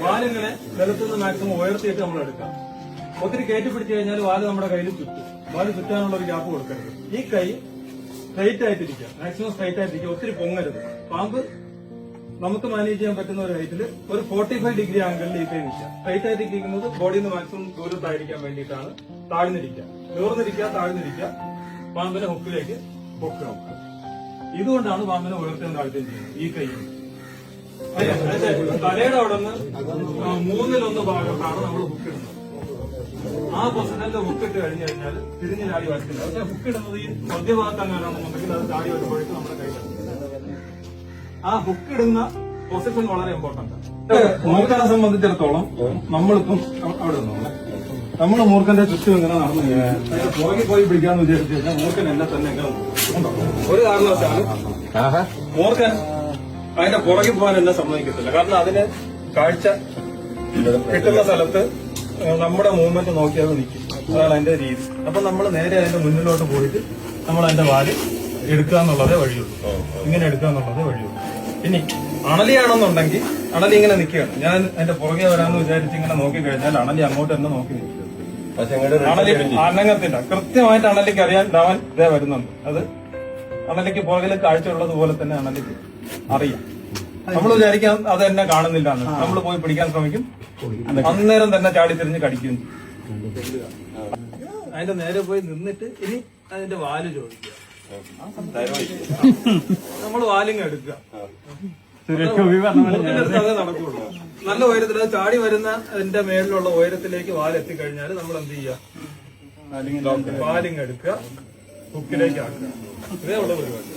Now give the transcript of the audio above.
വാലിങ്ങനെ നിലത്തുനിന്ന് maximum ഉയർത്തിയിട്ട് നമ്മൾ എടുക്കാം. ഒത്തിരി കയറ്റി പിടിച്ചു കഴിഞ്ഞാൽ വാല് നമ്മുടെ കയ്യിൽ ചുറ്റും. വാല് ചുറ്റാനുള്ള ഒരു ഗ്യാപ്പ് കൊടുക്കരുത്. ഈ കൈ സ്ട്രൈറ്റ് ആയിട്ടിരിക്കുക, മാക്സിമം സ്ട്രൈറ്റ് ആയിട്ടിരിക്കുക, ഒത്തിരി പൊങ്ങരുത്. പാമ്പ് നമുക്ക് മാനേജ് ചെയ്യാൻ പറ്റുന്ന ഒരു ഹൈറ്റിൽ ഒരു 45 ഡിഗ്രി ആംഗിളിൽ ഈ കൈ നിൽക്കുക. സ്ട്രൈറ്റ് ആയിട്ടിരിക്കുന്നത് ബോഡിയിൽ നിന്ന് മാക്സിമം ദൂരത്തായിരിക്കാൻ വേണ്ടിയിട്ടാണ്. താഴ്ന്നിരിക്കുക, നിവർന്നിരിക്കുക, താഴ്ന്നിരിക്കുക, പാമ്പിനെ ഹുക്കിലേക്ക് പൊക്കുക. ഇതുകൊണ്ടാണ് പാമ്പിനെ ഉയർത്തുകയും താഴ്ത്തുകയും ചെയ്യുന്നത്. ഈ കൈ തലയുടെ അവിടെ നിന്ന് 1/3 ഭാഗത്താണ് നമ്മൾ ഹുക്കിടുന്നത്. ആ പൊസിഷനിൽ ഹുക്കിട്ട് കഴിഞ്ഞു കഴിഞ്ഞാൽ തിരിഞ്ഞ് ചാടി വരത്തില്ല. പക്ഷെ ഹുക്കിടുന്നത് ഈ മധ്യഭാഗത്ത് അങ്ങനെയാണെന്നുണ്ടെങ്കിൽ അത് ചാടി വരുമ്പോഴേക്കും നമ്മുടെ കയ്യിൽ ആ ഹുക്കിടുന്ന പൊസിഷൻ വളരെ ഇമ്പോർട്ടന്റ് ആണ്. മൂർഖനെ സംബന്ധിച്ചിടത്തോളം നമ്മളിപ്പം അവിടെ നിന്നോളെ നമ്മൾ മൂർഖന്റെ ചുറ്റും ഇങ്ങനെ നടന്നു കഴിഞ്ഞാൽ പുറകെ പോയി പിടിക്കാന്ന് വിചാരിച്ചു കഴിഞ്ഞാൽ മൂർഖൻ എന്നെ തന്നെ ഇങ്ങനെ ഒരു കാരണവശാലും മൂർഖൻ അതിന്റെ പുറകെ പോകാൻ എന്നെ സമ്മതിക്കത്തില്ല. കാരണം അതിന് കാഴ്ച കിട്ടുന്ന സ്ഥലത്ത് നമ്മുടെ മൂവ്മെന്റ് നോക്കിയാൽ നിൽക്കും. അതാണ് അതിന്റെ രീതി. അപ്പൊ നമ്മൾ നേരെ അതിന്റെ മുന്നിലോട്ട് പോയിട്ട് നമ്മൾ അതിന്റെ വാല് എടുക്കുക എന്നുള്ളതേ വഴിയുള്ളൂ. ഇങ്ങനെ എടുക്കുക എന്നുള്ളതേ വഴിയുള്ളൂ. ഇനി അണലിയാണെന്നുണ്ടെങ്കിൽ അണലി ഇങ്ങനെ നിൽക്കുകയാണ്, ഞാൻ അതിന്റെ പുറകെ വരാമെന്ന് വിചാരിച്ച് ഇങ്ങനെ നോക്കിക്കഴിഞ്ഞാൽ അണലി അങ്ങോട്ട് തന്നെ നോക്കി നിൽക്കുക. അണലി അനങ്ങത്തില്ല. കൃത്യമായിട്ട് അണലിക്ക് അറിയാൻ അവൻ ഇതേ വരുന്നുണ്ട്. അത് അണലിക്ക് പുറകിൽ കാഴ്ച ഉള്ളതുപോലെ തന്നെ അണലിക്ക് അറിയാം. നമ്മൾ വിചാരിക്കാൻ അത് എന്നെ കാണുന്നില്ല എന്ന്. നമ്മൾ പോയി പിടിക്കാൻ ശ്രമിക്കും, അന്നേരം തന്നെ ചാടി തിരിഞ്ഞ് കടിക്കും. അതിന്റെ നേരെ പോയി നിന്നിട്ട് ഇനി അതിന്റെ വാല് ചോദിക്കുക. നമ്മൾ വാലിങ് എടുക്കുക. അതേ നടക്കുള്ളൂ. നല്ല ഉയരത്തിൽ അത് ചാടി വരുന്ന അതിന്റെ മേളിലുള്ള ഉയരത്തിലേക്ക് വാലെത്തിക്കഴിഞ്ഞാൽ നമ്മൾ എന്ത് ചെയ്യുക? വാലിങ് എടുക്കുക, ഹുക്കിലേക്ക് ആക്കുക. ഇതേ ഉള്ള പരിപാടി.